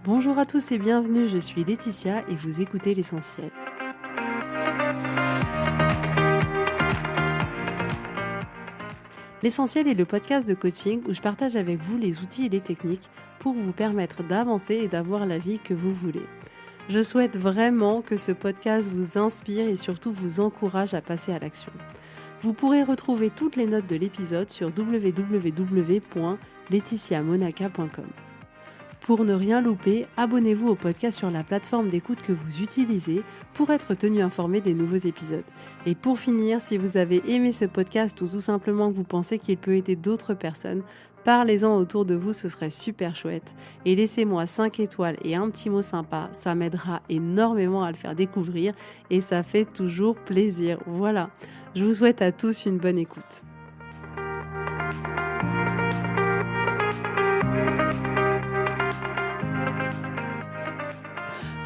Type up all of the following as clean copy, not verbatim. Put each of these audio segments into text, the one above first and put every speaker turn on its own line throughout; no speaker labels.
Bonjour à tous et bienvenue, je suis Laetitia et vous écoutez l'essentiel. L'essentiel est le podcast de coaching où je partage avec vous les outils et les techniques pour vous permettre d'avancer et d'avoir la vie que vous voulez. Je souhaite vraiment que ce podcast vous inspire et surtout vous encourage à passer à l'action. Vous pourrez retrouver toutes les notes de l'épisode sur www.laetitiamonaca.com. Pour ne rien louper, abonnez-vous au podcast sur la plateforme d'écoute que vous utilisez pour être tenu informé des nouveaux épisodes. Et pour finir, si vous avez aimé ce podcast ou tout simplement que vous pensez qu'il peut aider d'autres personnes, parlez-en autour de vous, ce serait super chouette. Et laissez-moi 5 étoiles et un petit mot sympa, ça m'aidera énormément à le faire découvrir et ça fait toujours plaisir. Voilà, je vous souhaite à tous une bonne écoute.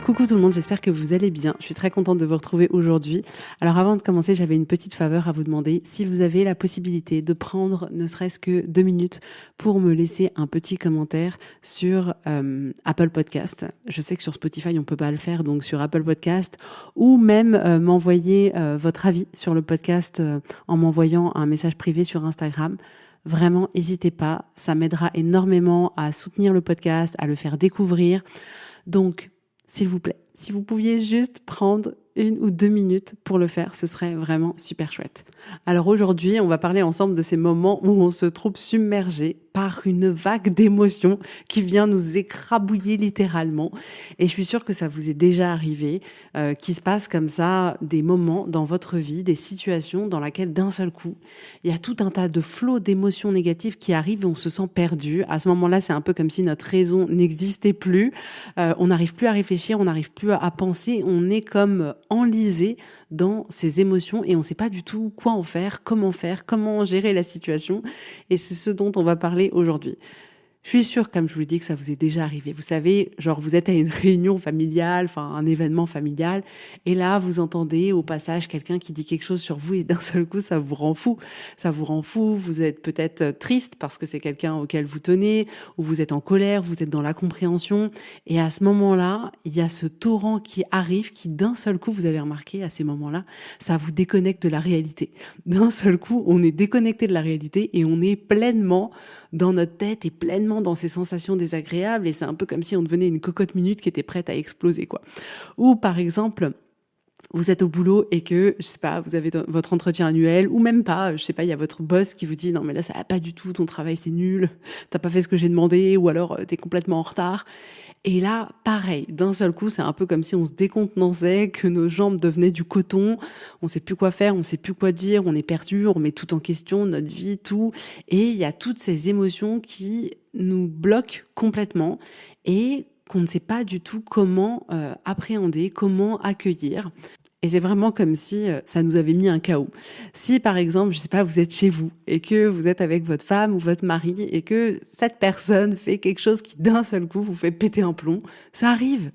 Coucou tout le monde, j'espère que vous allez bien. Je suis très contente de vous retrouver aujourd'hui. Alors avant de commencer, j'avais une petite faveur à vous demander. Si vous avez la possibilité de prendre ne serait-ce que 2 minutes pour me laisser un petit commentaire sur Apple Podcast. Je sais que sur Spotify, on peut pas le faire, donc sur Apple Podcast, ou même m'envoyer votre avis sur le podcast en m'envoyant un message privé sur Instagram. Vraiment, n'hésitez pas, ça m'aidera énormément à soutenir le podcast, à le faire découvrir. Donc, s'il vous plaît, si vous pouviez juste prendre 1 ou 2 minutes pour le faire, ce serait vraiment super chouette. Alors aujourd'hui, on va parler ensemble de ces moments où on se trouve submergé par une vague d'émotions qui vient nous écrabouiller littéralement. Et je suis sûre que ça vous est déjà arrivé, qu'il se passe comme ça des moments dans votre vie, des situations dans lesquelles d'un seul coup, il y a tout un tas de flots d'émotions négatives qui arrivent et on se sent perdu. À ce moment-là, c'est un peu comme si notre raison n'existait plus. On n'arrive plus à réfléchir, on n'arrive plus à penser, on est comme enlisé dans ces émotions et on ne sait pas du tout quoi en faire, comment gérer la situation. Et c'est ce dont on va parler aujourd'hui. Je suis sûre, comme je vous l'ai dit, que ça vous est déjà arrivé. Vous savez, genre vous êtes à une réunion familiale, enfin un événement familial, et là vous entendez au passage quelqu'un qui dit quelque chose sur vous et d'un seul coup ça vous rend fou. Ça vous rend fou, vous êtes peut-être triste parce que c'est quelqu'un auquel vous tenez, ou vous êtes en colère, vous êtes dans l'incompréhension. Et à ce moment-là, il y a ce torrent qui arrive, qui d'un seul coup, vous avez remarqué à ces moments-là, ça vous déconnecte de la réalité. D'un seul coup, on est déconnecté de la réalité et on est pleinement dans notre tête et pleinement dans ces sensations désagréables et c'est un peu comme si on devenait une cocotte minute qui était prête à exploser, quoi. Ou par exemple, vous êtes au boulot et que, je sais pas, vous avez votre entretien annuel ou même pas, je sais pas, il y a votre boss qui vous dit non mais là ça va pas du tout, ton travail c'est nul, t'as pas fait ce que j'ai demandé ou alors t'es complètement en retard. Et là, pareil, d'un seul coup, c'est un peu comme si on se décontenançait, que nos jambes devenaient du coton, on sait plus quoi faire, on sait plus quoi dire, on est perdu, on remet tout en question, notre vie, tout. Et il y a toutes ces émotions qui nous bloquent complètement et qu'on ne sait pas du tout comment appréhender, comment accueillir. Et c'est vraiment comme si ça nous avait mis un chaos. Si par exemple, je sais pas, vous êtes chez vous et que vous êtes avec votre femme ou votre mari et que cette personne fait quelque chose qui d'un seul coup vous fait péter un plomb, ça arrive,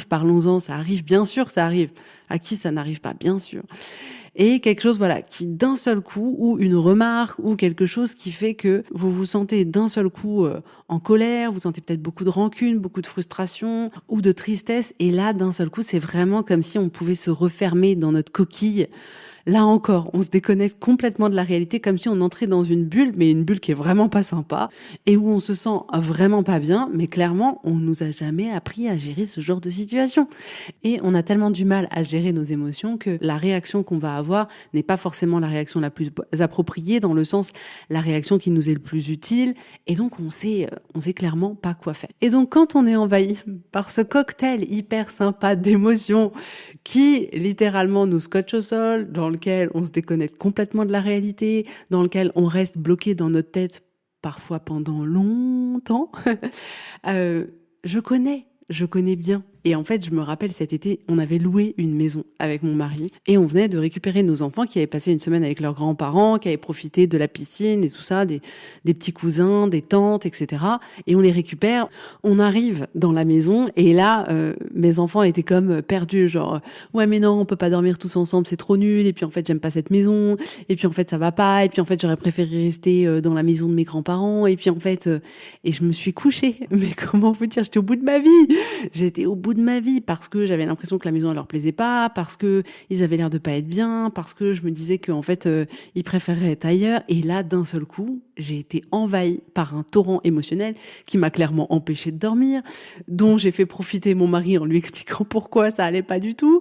parlons-en, ça arrive, bien sûr, ça arrive. À qui ça n'arrive pas, bien sûr. Et quelque chose, voilà, qui d'un seul coup, ou une remarque, ou quelque chose qui fait que vous vous sentez d'un seul coup en colère, vous sentez peut-être beaucoup de rancune, beaucoup de frustration, ou de tristesse, et là, d'un seul coup, c'est vraiment comme si on pouvait se refermer dans notre coquille. Là encore, on se déconnecte complètement de la réalité, comme si on entrait dans une bulle, mais une bulle qui est vraiment pas sympa, et où on se sent vraiment pas bien, mais clairement, on nous a jamais appris à gérer ce genre de situation. Et on a tellement du mal à gérer nos émotions que la réaction qu'on va avoir n'est pas forcément la réaction la plus appropriée, dans le sens la réaction qui nous est le plus utile, et donc on sait clairement pas quoi faire. Et donc quand on est envahi par ce cocktail hyper sympa d'émotions qui littéralement nous scotche au sol, dans lequel on se déconnecte complètement de la réalité, dans lequel on reste bloqué dans notre tête parfois pendant longtemps, je connais bien. Et en fait, je me rappelle cet été, on avait loué une maison avec mon mari et on venait de récupérer nos enfants qui avaient passé une semaine avec leurs grands-parents, qui avaient profité de la piscine et tout ça, des petits cousins, des tantes, etc. Et on les récupère. On arrive dans la maison et là, mes enfants étaient comme perdus, genre ouais mais non, on peut pas dormir tous ensemble, c'est trop nul. Et puis en fait, j'aime pas cette maison. Et puis en fait, ça va pas. Et puis en fait, j'aurais préféré rester dans la maison de mes grands-parents. Et puis en fait, et je me suis couchée. Mais comment vous dire, j'étais au bout de ma vie. J'étais au bout de ma vie parce que j'avais l'impression que la maison elle leur plaisait pas, parce que ils avaient l'air de pas être bien, parce que je me disais que en fait ils préféreraient être ailleurs. Et là, d'un seul coup, j'ai été envahie par un torrent émotionnel qui m'a clairement empêchée de dormir, dont j'ai fait profiter mon mari en lui expliquant pourquoi ça allait pas du tout.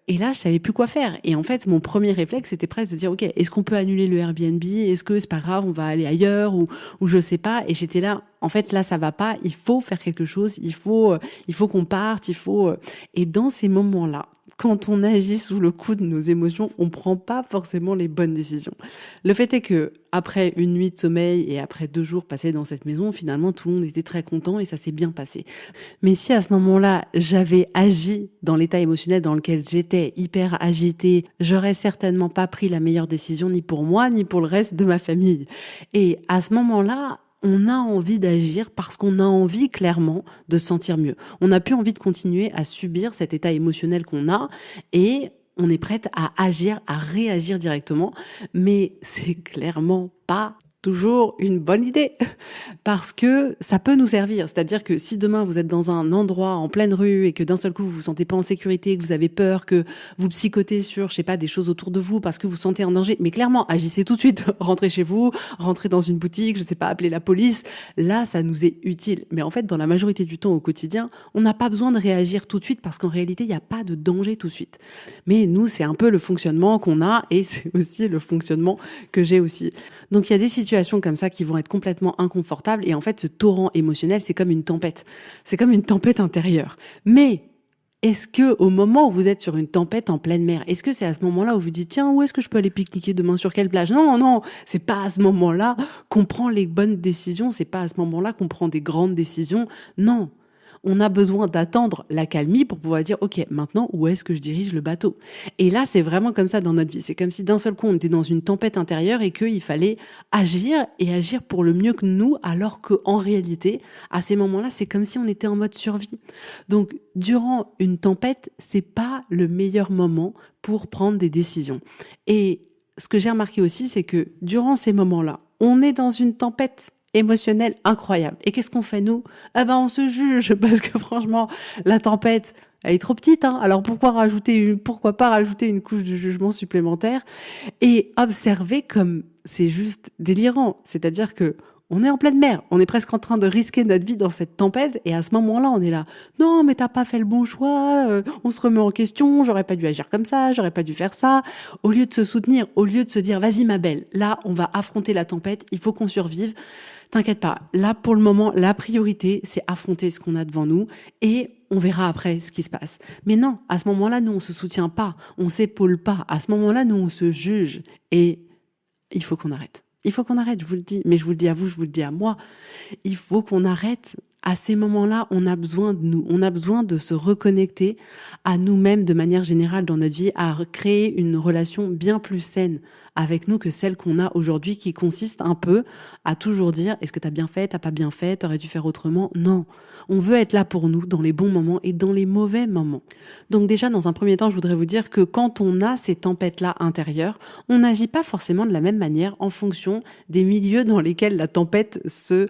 Et là, je savais plus quoi faire. Et en fait, mon premier réflexe, c'était presque de dire, OK, est-ce qu'on peut annuler le Airbnb? Est-ce que c'est pas grave, on va aller ailleurs ou je sais pas. Et j'étais là, en fait, là, ça va pas. Il faut faire quelque chose. Il faut qu'on parte. Et dans ces moments-là, quand on agit sous le coup de nos émotions, on prend pas forcément les bonnes décisions. Le fait est que, après une nuit de sommeil et après 2 jours passés dans cette maison, finalement, tout le monde était très content et ça s'est bien passé. Mais si à ce moment-là, j'avais agi dans l'état émotionnel dans lequel j'étais, hyper agitée, j'aurais certainement pas pris la meilleure décision ni pour moi, ni pour le reste de ma famille. Et à ce moment-là, on a envie d'agir parce qu'on a envie clairement de se sentir mieux. On n'a plus envie de continuer à subir cet état émotionnel qu'on a et on est prête à agir, à réagir directement. Mais c'est clairement pas toujours une bonne idée parce que ça peut nous servir. C'est-à-dire que si demain vous êtes dans un endroit en pleine rue et que d'un seul coup vous vous sentez pas en sécurité, que vous avez peur, que vous psychotez sur, je sais pas, des choses autour de vous parce que vous vous sentez en danger, mais clairement, agissez tout de suite. Rentrez chez vous, rentrez dans une boutique, je sais pas, appelez la police. Là, ça nous est utile. Mais en fait, dans la majorité du temps au quotidien, on n'a pas besoin de réagir tout de suite parce qu'en réalité, il n'y a pas de danger tout de suite. Mais nous, c'est un peu le fonctionnement qu'on a et c'est aussi le fonctionnement que j'ai aussi. Donc il y a des situations comme ça qui vont être complètement inconfortables et en fait ce torrent émotionnel c'est comme une tempête. C'est comme une tempête intérieure. Mais est-ce que au moment où vous êtes sur une tempête en pleine mer, est-ce que c'est à ce moment-là où vous dites tiens où est-ce que je peux aller pique-niquer demain sur quelle plage? Non non, c'est pas à ce moment-là qu'on prend les bonnes décisions, c'est pas à ce moment-là qu'on prend des grandes décisions. Non. On a besoin d'attendre l'accalmie pour pouvoir dire, OK, maintenant, où est-ce que je dirige le bateau? Et là, c'est vraiment comme ça dans notre vie. C'est comme si d'un seul coup, on était dans une tempête intérieure et qu'il fallait agir et agir pour le mieux que nous, alors qu'en réalité, à ces moments-là, c'est comme si on était en mode survie. Donc, durant une tempête, c'est pas le meilleur moment pour prendre des décisions. Et ce que j'ai remarqué aussi, c'est que durant ces moments-là, on est dans une tempête émotionnelle incroyable. Et qu'est-ce qu'on fait nous? Ah ben on se juge parce que franchement la tempête elle est trop petite hein. Alors pourquoi pas rajouter une couche de jugement supplémentaire et observer comme c'est juste délirant. C'est-à-dire que on est en pleine mer, on est presque en train de risquer notre vie dans cette tempête et à ce moment-là, on est là. Non, mais t'as pas fait le bon choix, on se remet en question, j'aurais pas dû agir comme ça, j'aurais pas dû faire ça. Au lieu de se soutenir, au lieu de se dire vas-y ma belle, là, on va affronter la tempête, il faut qu'on survive. T'inquiète pas, là pour le moment, la priorité, c'est affronter ce qu'on a devant nous et on verra après ce qui se passe. Mais non, à ce moment-là, nous, on se soutient pas, on s'épaule pas. À ce moment-là, nous, on se juge et il faut qu'on arrête. Il faut qu'on arrête, je vous le dis. Mais je vous le dis à vous, je vous le dis à moi. Il faut qu'on arrête. À ces moments-là, on a besoin de nous. On a besoin de se reconnecter à nous-mêmes de manière générale dans notre vie, à créer une relation bien plus saine avec nous que celle qu'on a aujourd'hui, qui consiste un peu à toujours dire est-ce que t'as bien fait, t'as pas bien fait, t'aurais dû faire autrement. Non. On veut être là pour nous dans les bons moments et dans les mauvais moments. Donc déjà, dans un premier temps, je voudrais vous dire que quand on a ces tempêtes-là intérieures, on n'agit pas forcément de la même manière en fonction des milieux dans lesquels la tempête se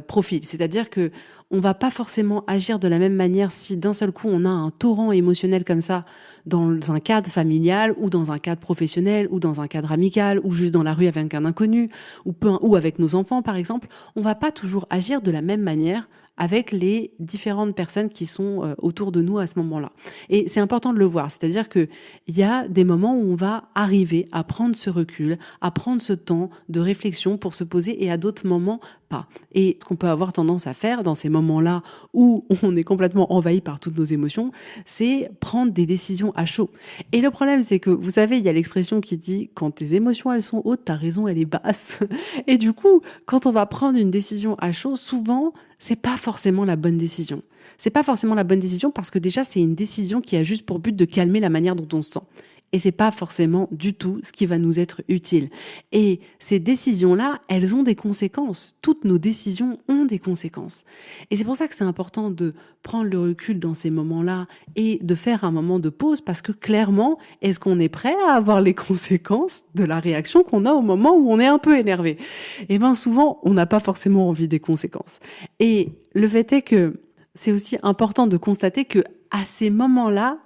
profile. C'est-à-dire que on va pas forcément agir de la même manière si d'un seul coup on a un torrent émotionnel comme ça dans un cadre familial ou dans un cadre professionnel ou dans un cadre amical ou juste dans la rue avec un inconnu ou avec nos enfants par exemple. On va pas toujours agir de la même manière avec les différentes personnes qui sont autour de nous à ce moment-là. Et c'est important de le voir, c'est-à-dire que il y a des moments où on va arriver à prendre ce recul, à prendre ce temps de réflexion pour se poser et à d'autres moments pas. Et ce qu'on peut avoir tendance à faire dans ces moments-là où on est complètement envahi par toutes nos émotions, c'est prendre des décisions à chaud. Et le problème, c'est que, vous savez, il y a l'expression qui dit « quand tes émotions, elles sont hautes, ta raison, elle est basse ». Et du coup, quand on va prendre une décision à chaud, souvent, c'est pas forcément la bonne décision. C'est pas forcément la bonne décision parce que déjà, c'est une décision qui a juste pour but de calmer la manière dont on se sent. Et c'est pas forcément du tout ce qui va nous être utile. Et ces décisions-là, elles ont des conséquences. Toutes nos décisions ont des conséquences. Et c'est pour ça que c'est important de prendre le recul dans ces moments-là et de faire un moment de pause parce que clairement, est-ce qu'on est prêt à avoir les conséquences de la réaction qu'on a au moment où on est un peu énervé? Eh bien, souvent, on n'a pas forcément envie des conséquences. Et le fait est que c'est aussi important de constater que à ces moments-là,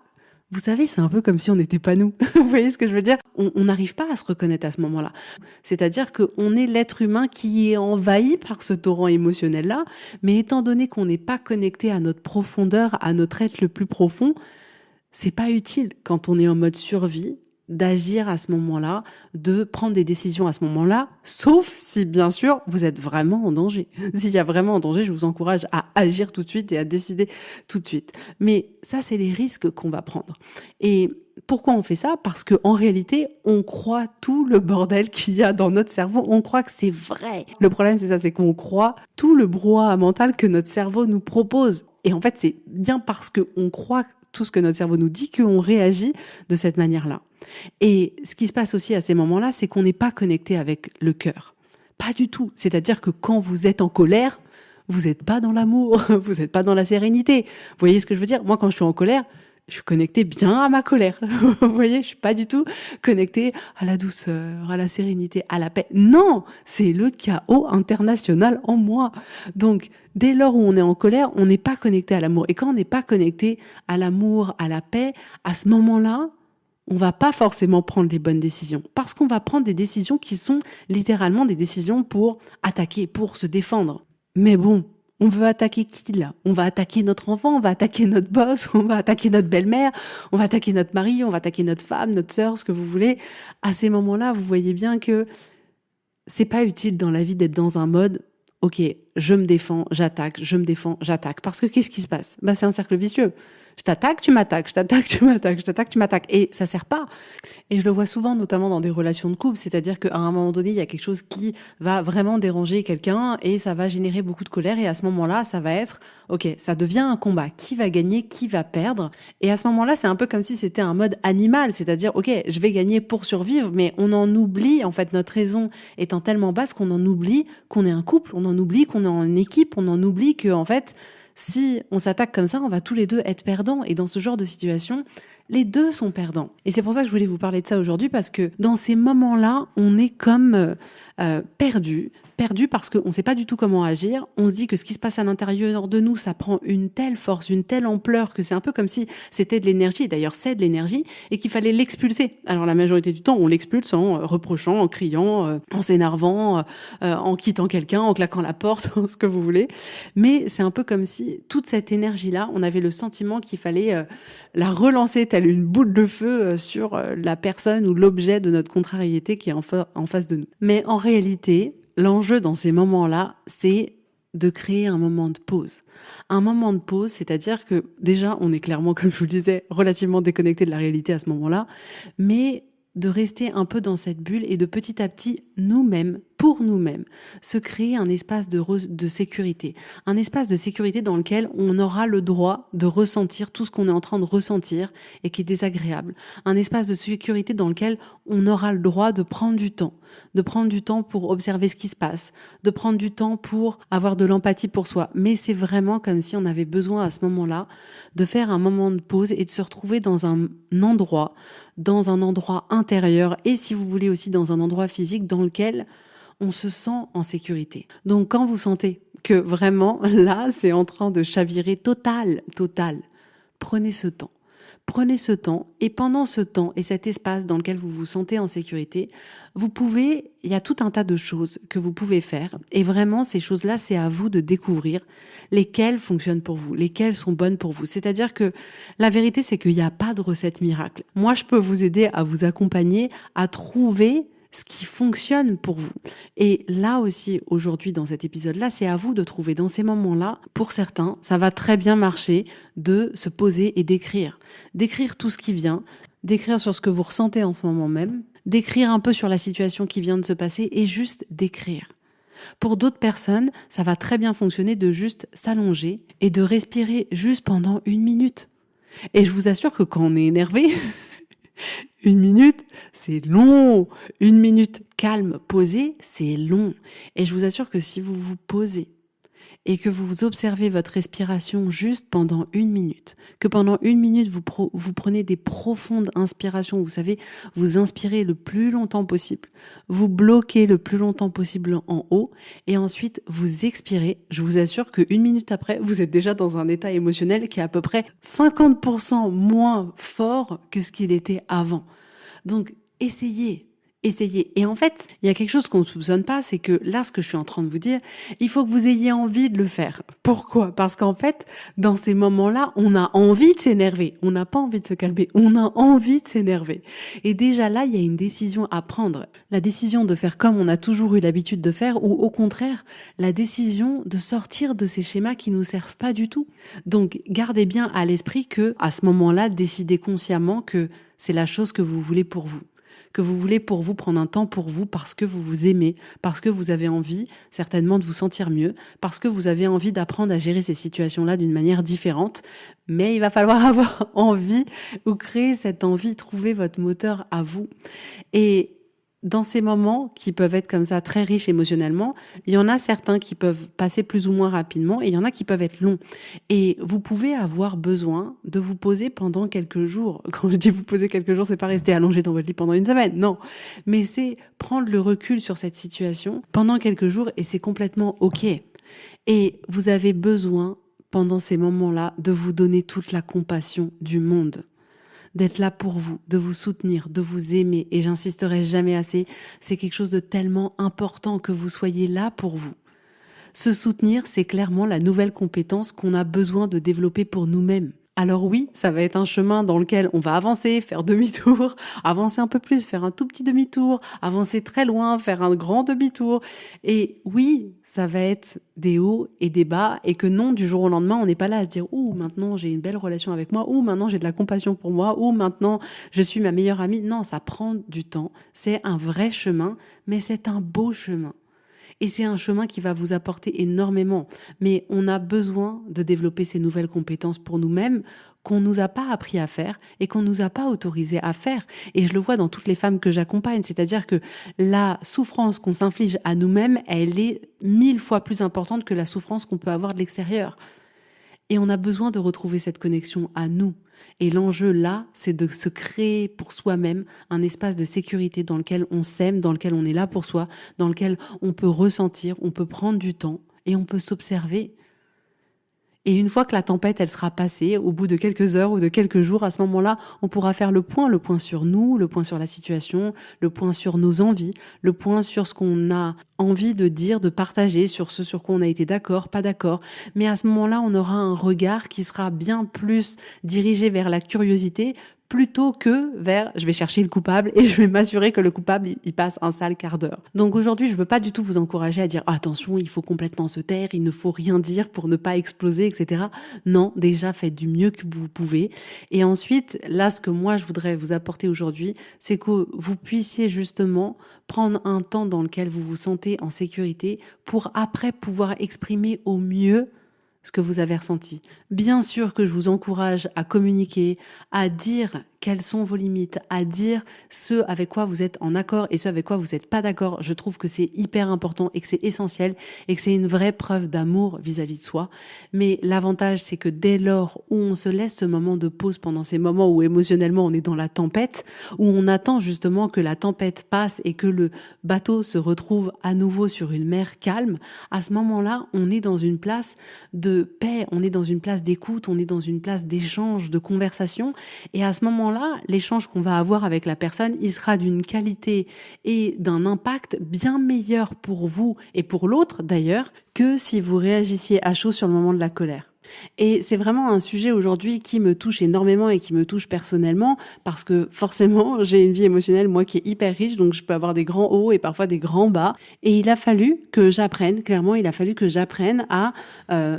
vous savez, c'est un peu comme si on n'était pas nous. Vous voyez ce que je veux dire? On n'arrive pas à se reconnaître à ce moment-là. C'est-à-dire qu'on est l'être humain qui est envahi par ce torrent émotionnel-là, mais étant donné qu'on n'est pas connecté à notre profondeur, à notre être le plus profond, c'est pas utile quand on est en mode survie d'agir à ce moment-là, de prendre des décisions à ce moment-là, sauf si, bien sûr, vous êtes vraiment en danger. S'il y a vraiment en danger, je vous encourage à agir tout de suite et à décider tout de suite. Mais ça, c'est les risques qu'on va prendre. Et pourquoi on fait ça? Parce qu'en réalité, on croit tout le bordel qu'il y a dans notre cerveau. On croit que c'est vrai. Le problème, c'est ça, c'est qu'on croit tout le brouhaha mental que notre cerveau nous propose. Et en fait, c'est bien parce qu'on croit tout ce que notre cerveau nous dit qu'on réagit de cette manière-là. Et ce qui se passe aussi à ces moments-là, c'est qu'on n'est pas connecté avec le cœur. Pas du tout. C'est-à-dire que quand vous êtes en colère, vous n'êtes pas dans l'amour, vous n'êtes pas dans la sérénité. Vous voyez ce que je veux dire? Moi, quand je suis en colère, je suis connectée bien à ma colère. Vous voyez, je suis pas du tout connectée à la douceur, à la sérénité, à la paix. Non, c'est le chaos international en moi. Donc, dès lors où on est en colère, on n'est pas connecté à l'amour. Et quand on n'est pas connecté à l'amour, à la paix, à ce moment-là, on va pas forcément prendre les bonnes décisions. Parce qu'on va prendre des décisions qui sont littéralement des décisions pour attaquer, pour se défendre. Mais bon, on veut attaquer qui là? On va attaquer notre enfant, on va attaquer notre boss, on va attaquer notre belle-mère, on va attaquer notre mari, on va attaquer notre femme, notre sœur, ce que vous voulez. À ces moments-là, vous voyez bien que c'est pas utile dans la vie d'être dans un mode ok, je me défends, j'attaque, je me défends, j'attaque. Parce que qu'est-ce qui se passe? C'est un cercle vicieux. Je t'attaque, tu m'attaques, je t'attaque, tu m'attaques, je t'attaque, tu m'attaques. Et ça sert pas. Et je le vois souvent, notamment dans des relations de couple. C'est-à-dire qu'à un moment donné, il y a quelque chose qui va vraiment déranger quelqu'un et ça va générer beaucoup de colère. Et à ce moment-là, ça va être, ok, ça devient un combat. Qui va gagner, qui va perdre? Et à ce moment-là, c'est un peu comme si c'était un mode animal. C'est-à-dire, ok, je vais gagner pour survivre, mais on en oublie, en fait, notre raison étant tellement basse qu'on en oublie qu'on est un couple, on en oublie qu'on est en équipe, on en oublie que, en fait, si on s'attaque comme ça, on va tous les deux être perdants. Et dans ce genre de situation, les deux sont perdants. Et c'est pour ça que je voulais vous parler de ça aujourd'hui, parce que dans ces moments-là, on est comme perdu parce qu'on ne sait pas du tout comment agir. On se dit que ce qui se passe à l'intérieur de nous, ça prend une telle force, une telle ampleur que c'est un peu comme si c'était de l'énergie, d'ailleurs c'est de l'énergie, et qu'il fallait l'expulser. Alors la majorité du temps, on l'expulse en reprochant, en criant, en s'énervant, en quittant quelqu'un, en claquant la porte, ce que vous voulez. Mais c'est un peu comme si toute cette énergie-là, on avait le sentiment qu'il fallait la relancer telle une boule de feu sur la personne ou l'objet de notre contrariété qui est en face de nous. Mais en réalité, l'enjeu dans ces moments-là, c'est de créer un moment de pause. Un moment de pause, c'est-à-dire que déjà, on est clairement, comme je vous le disais, relativement déconnecté de la réalité à ce moment-là, mais de rester un peu dans cette bulle et de petit à petit, nous-mêmes, pour nous-mêmes, se créer un espace de sécurité. Un espace de sécurité dans lequel on aura le droit de ressentir tout ce qu'on est en train de ressentir et qui est désagréable. Un espace de sécurité dans lequel on aura le droit de prendre du temps pour observer ce qui se passe, de prendre du temps pour avoir de l'empathie pour soi. Mais c'est vraiment comme si on avait besoin à ce moment-là de faire un moment de pause et de se retrouver dans un endroit intérieur et si vous voulez aussi dans un endroit physique dans lequel on se sent en sécurité. Donc quand vous sentez que vraiment là c'est en train de chavirer total, prenez ce temps. Prenez ce temps et pendant ce temps et cet espace dans lequel vous vous sentez en sécurité, il y a tout un tas de choses que vous pouvez faire et vraiment ces choses-là, c'est à vous de découvrir lesquelles fonctionnent pour vous, lesquelles sont bonnes pour vous. C'est-à-dire que la vérité, c'est qu'il n'y a pas de recette miracle. Moi, je peux vous aider à vous accompagner à trouver ce qui fonctionne pour vous. Et là aussi, aujourd'hui, dans cet épisode-là, c'est à vous de trouver dans ces moments-là, pour certains, ça va très bien marcher de se poser et d'écrire. D'écrire tout ce qui vient, d'écrire sur ce que vous ressentez en ce moment même, d'écrire un peu sur la situation qui vient de se passer et juste d'écrire. Pour d'autres personnes, ça va très bien fonctionner de juste s'allonger et de respirer juste pendant 1 minute. Et je vous assure que quand on est énervé, 1 minute, c'est long. 1 minute calme, posée, c'est long. Et je vous assure que si vous vous posez et que vous observez votre respiration juste pendant 1 minute, que pendant 1 minute, vous prenez des profondes inspirations, vous savez, vous inspirez le plus longtemps possible, vous bloquez le plus longtemps possible en haut, et ensuite vous expirez, je vous assure que 1 minute après, vous êtes déjà dans un état émotionnel qui est à peu près 50% moins fort que ce qu'il était avant. Donc, essayez. Et en fait, il y a quelque chose qu'on ne soupçonne pas, c'est que là, ce que je suis en train de vous dire, il faut que vous ayez envie de le faire. Pourquoi ? Parce qu'en fait, dans ces moments-là, on a envie de s'énerver. On n'a pas envie de se calmer. On a envie de s'énerver. Et déjà là, il y a une décision à prendre. La décision de faire comme on a toujours eu l'habitude de faire, ou au contraire, la décision de sortir de ces schémas qui nous servent pas du tout. Donc, gardez bien à l'esprit que, à ce moment-là, décidez consciemment que c'est la chose que vous voulez pour vous. Que vous voulez pour vous prendre un temps pour vous parce que vous vous aimez, parce que vous avez envie certainement de vous sentir mieux, parce que vous avez envie d'apprendre à gérer ces situations-là d'une manière différente. Mais il va falloir avoir envie ou créer cette envie, trouver votre moteur à vous. Et dans ces moments qui peuvent être comme ça très riches émotionnellement, il y en a certains qui peuvent passer plus ou moins rapidement et il y en a qui peuvent être longs. Et vous pouvez avoir besoin de vous poser pendant quelques jours. Quand je dis vous poser quelques jours, c'est pas rester allongé dans votre lit pendant 1 semaine, non. Mais c'est prendre le recul sur cette situation pendant quelques jours et c'est complètement OK. Et vous avez besoin, pendant ces moments-là, de vous donner toute la compassion du monde. D'être là pour vous, de vous soutenir, de vous aimer. Et j'insisterai jamais assez, c'est quelque chose de tellement important que vous soyez là pour vous. Se soutenir, c'est clairement la nouvelle compétence qu'on a besoin de développer pour nous-mêmes. Alors oui, ça va être un chemin dans lequel on va avancer, faire demi-tour, avancer un peu plus, faire un tout petit demi-tour, avancer très loin, faire un grand demi-tour. Et oui, ça va être des hauts et des bas et que non, du jour au lendemain, on n'est pas là à se dire « Ouh, maintenant j'ai une belle relation avec moi, ouh, maintenant j'ai de la compassion pour moi, ouh, maintenant je suis ma meilleure amie ». Non, ça prend du temps, c'est un vrai chemin, mais c'est un beau chemin. Et c'est un chemin qui va vous apporter énormément. Mais on a besoin de développer ces nouvelles compétences pour nous-mêmes qu'on nous a pas appris à faire et qu'on nous a pas autorisé à faire. Et je le vois dans toutes les femmes que j'accompagne. C'est-à-dire que la souffrance qu'on s'inflige à nous-mêmes, elle est 1000 fois plus importante que la souffrance qu'on peut avoir de l'extérieur. Et on a besoin de retrouver cette connexion à nous. Et l'enjeu là, c'est de se créer pour soi-même un espace de sécurité dans lequel on s'aime, dans lequel on est là pour soi, dans lequel on peut ressentir, on peut prendre du temps et on peut s'observer. Et une fois que la tempête, elle sera passée, au bout de quelques heures ou de quelques jours, à ce moment-là, on pourra faire le point sur nous, le point sur la situation, le point sur nos envies, le point sur ce qu'on a envie de dire, de partager, sur ce sur quoi on a été d'accord, pas d'accord. Mais à ce moment-là, on aura un regard qui sera bien plus dirigé vers la curiosité, plutôt que vers je vais chercher le coupable et je vais m'assurer que le coupable il passe un sale quart d'heure. Donc aujourd'hui, je veux pas du tout vous encourager à dire attention, il faut complètement se taire, il ne faut rien dire pour ne pas exploser, etc. Non, déjà faites du mieux que vous pouvez. Et ensuite, là, ce que moi je voudrais vous apporter aujourd'hui, c'est que vous puissiez justement prendre un temps dans lequel vous vous sentez en sécurité pour après pouvoir exprimer au mieux ce que vous avez ressenti. Bien sûr que je vous encourage à communiquer, à dire quelles sont vos limites, à dire ce avec quoi vous êtes en accord et ce avec quoi vous n'êtes pas d'accord. Je trouve que c'est hyper important et que c'est essentiel et que c'est une vraie preuve d'amour vis-à-vis de soi. Mais l'avantage, c'est que dès lors où on se laisse ce moment de pause pendant ces moments où émotionnellement on est dans la tempête, où on attend justement que la tempête passe et que le bateau se retrouve à nouveau sur une mer calme, à ce moment-là, on est dans une place de paix, on est dans une place d'écoute, on est dans une place d'échange, de conversation. Et à ce moment-là, l'échange qu'on va avoir avec la personne, il sera d'une qualité et d'un impact bien meilleur pour vous et pour l'autre d'ailleurs que si vous réagissiez à chaud sur le moment de la colère. Et c'est vraiment un sujet aujourd'hui qui me touche énormément et qui me touche personnellement parce que forcément, j'ai une vie émotionnelle, moi, qui est hyper riche, donc je peux avoir des grands hauts et parfois des grands bas. Et il a fallu que j'apprenne, clairement, il a fallu que j'apprenne à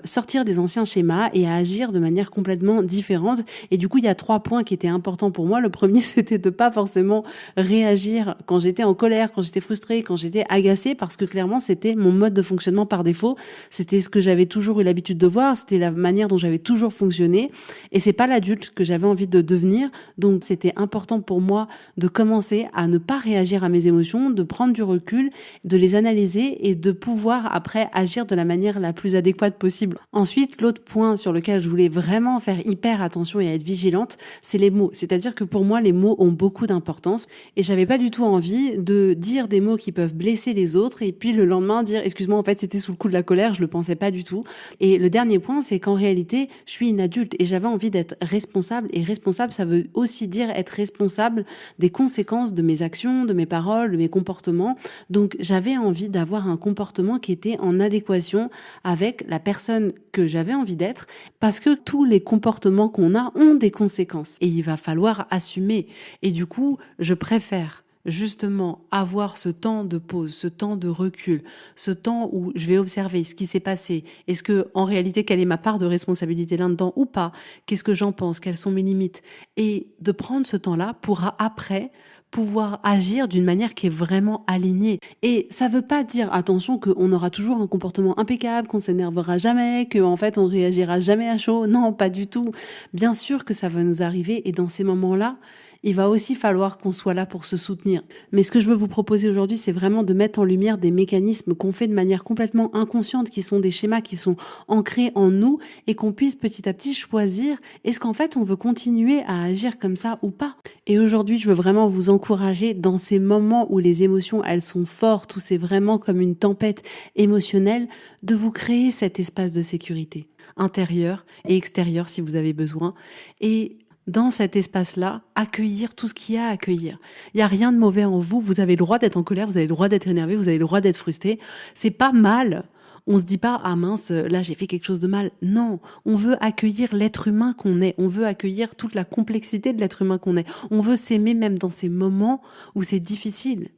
sortir des anciens schémas et à agir de manière complètement différente. Et du coup, il y a 3 points qui étaient importants pour moi. Le premier, c'était de pas forcément réagir quand j'étais en colère, quand j'étais frustrée, quand j'étais agacée, parce que clairement, c'était mon mode de fonctionnement par défaut. C'était ce que j'avais toujours eu l'habitude de voir, c'était la manière dont j'avais toujours fonctionné, et c'est pas l'adulte que j'avais envie de devenir. Donc c'était important pour moi de commencer à ne pas réagir à mes émotions, de prendre du recul, de les analyser et de pouvoir après agir de la manière la plus adéquate possible. Ensuite, l'autre point sur lequel je voulais vraiment faire hyper attention et être vigilante, c'est les mots. C'est-à-dire que pour moi, les mots ont beaucoup d'importance et j'avais pas du tout envie de dire des mots qui peuvent blesser les autres et puis le lendemain dire excuse-moi, en fait c'était sous le coup de la colère, je le pensais pas du tout. Et le dernier point, c'est qu'en réalité, je suis une adulte et j'avais envie d'être responsable, et responsable, ça veut aussi dire être responsable des conséquences de mes actions, de mes paroles, de mes comportements. Donc j'avais envie d'avoir un comportement qui était en adéquation avec la personne que j'avais envie d'être, parce que tous les comportements qu'on a ont des conséquences et il va falloir assumer. Et du coup, je préfère justement avoir ce temps de pause, ce temps de recul, ce temps où je vais observer ce qui s'est passé. Est-ce que, en réalité, quelle est ma part de responsabilité là-dedans ou pas? Qu'est-ce que j'en pense? Quelles sont mes limites? Et de prendre ce temps-là pour après pouvoir agir d'une manière qui est vraiment alignée. Et ça veut pas dire, attention, qu'on aura toujours un comportement impeccable, qu'on s'énervera jamais, qu'en fait on réagira jamais à chaud. Non, pas du tout. Bien sûr que ça va nous arriver, et dans ces moments-là, il va aussi falloir qu'on soit là pour se soutenir. Mais ce que je veux vous proposer aujourd'hui, c'est vraiment de mettre en lumière des mécanismes qu'on fait de manière complètement inconsciente, qui sont des schémas qui sont ancrés en nous, et qu'on puisse petit à petit choisir, est-ce qu'en fait on veut continuer à agir comme ça ou pas? Et aujourd'hui, je veux vraiment vous encourager dans ces moments où les émotions, elles sont fortes, où c'est vraiment comme une tempête émotionnelle, de vous créer cet espace de sécurité, intérieur et extérieur si vous avez besoin. Et dans cet espace-là, accueillir tout ce qu'il y a à accueillir. Il n'y a rien de mauvais en vous. Vous avez le droit d'être en colère, vous avez le droit d'être énervé, vous avez le droit d'être frustré. C'est pas mal. On se dit pas, ah mince, là j'ai fait quelque chose de mal. Non, on veut accueillir l'être humain qu'on est. On veut accueillir toute la complexité de l'être humain qu'on est. On veut s'aimer même dans ces moments où c'est difficile.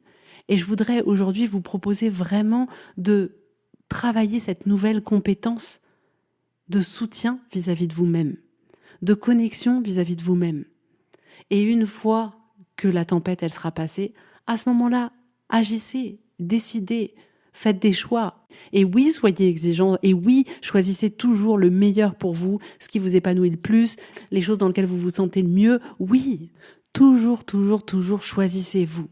Et je voudrais aujourd'hui vous proposer vraiment de travailler cette nouvelle compétence de soutien vis-à-vis de vous-même, de connexion vis-à-vis de vous-même. Et une fois que la tempête, elle sera passée, à ce moment-là, agissez, décidez, faites des choix. Et oui, soyez exigeants. Et oui, choisissez toujours le meilleur pour vous, ce qui vous épanouit le plus, les choses dans lesquelles vous vous sentez le mieux. Oui, toujours, toujours, toujours choisissez-vous.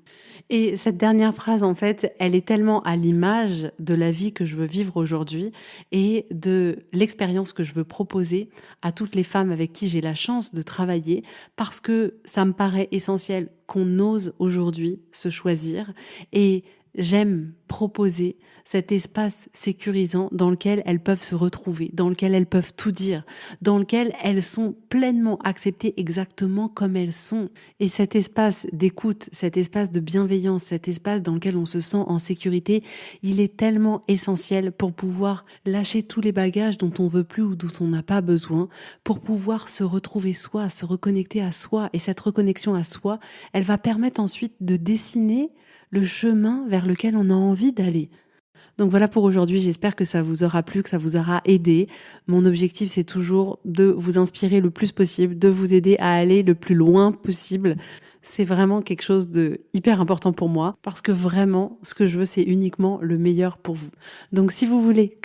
Et cette dernière phrase, en fait, elle est tellement à l'image de la vie que je veux vivre aujourd'hui et de l'expérience que je veux proposer à toutes les femmes avec qui j'ai la chance de travailler, parce que ça me paraît essentiel qu'on ose aujourd'hui se choisir, et j'aime proposer cet espace sécurisant dans lequel elles peuvent se retrouver, dans lequel elles peuvent tout dire, dans lequel elles sont pleinement acceptées exactement comme elles sont. Et cet espace d'écoute, cet espace de bienveillance, cet espace dans lequel on se sent en sécurité, il est tellement essentiel pour pouvoir lâcher tous les bagages dont on veut plus ou dont on n'a pas besoin, pour pouvoir se retrouver soi, se reconnecter à soi. Et cette reconnexion à soi, elle va permettre ensuite de dessiner le chemin vers lequel on a envie d'aller. Donc voilà pour aujourd'hui, j'espère que ça vous aura plu, que ça vous aura aidé. Mon objectif, c'est toujours de vous inspirer le plus possible, de vous aider à aller le plus loin possible. C'est vraiment quelque chose de hyper important pour moi, parce que vraiment, ce que je veux, c'est uniquement le meilleur pour vous. Donc si vous voulez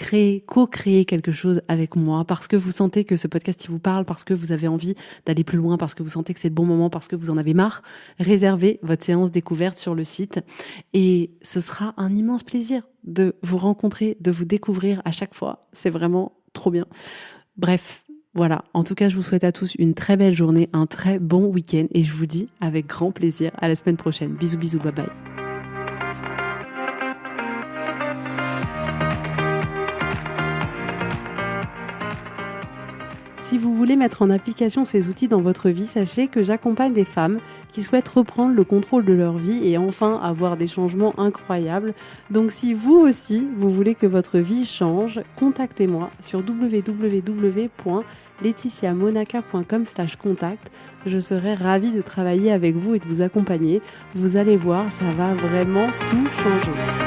co-créer quelque chose avec moi, parce que vous sentez que ce podcast il vous parle, parce que vous avez envie d'aller plus loin, parce que vous sentez que c'est le bon moment, parce que vous en avez marre, réservez votre séance découverte sur le site, et ce sera un immense plaisir de vous rencontrer, de vous découvrir à chaque fois. C'est vraiment trop bien. Bref, voilà. En tout cas, je vous souhaite à tous une très belle journée, un très bon week-end, et je vous dis avec grand plaisir à la semaine prochaine. Bisous, bisous, bye bye. Si vous voulez mettre en application ces outils dans votre vie, sachez que j'accompagne des femmes qui souhaitent reprendre le contrôle de leur vie et enfin avoir des changements incroyables. Donc si vous aussi, vous voulez que votre vie change, contactez-moi sur www.laetitiamonaca.com/contact. Je serai ravie de travailler avec vous et de vous accompagner. Vous allez voir, ça va vraiment tout changer.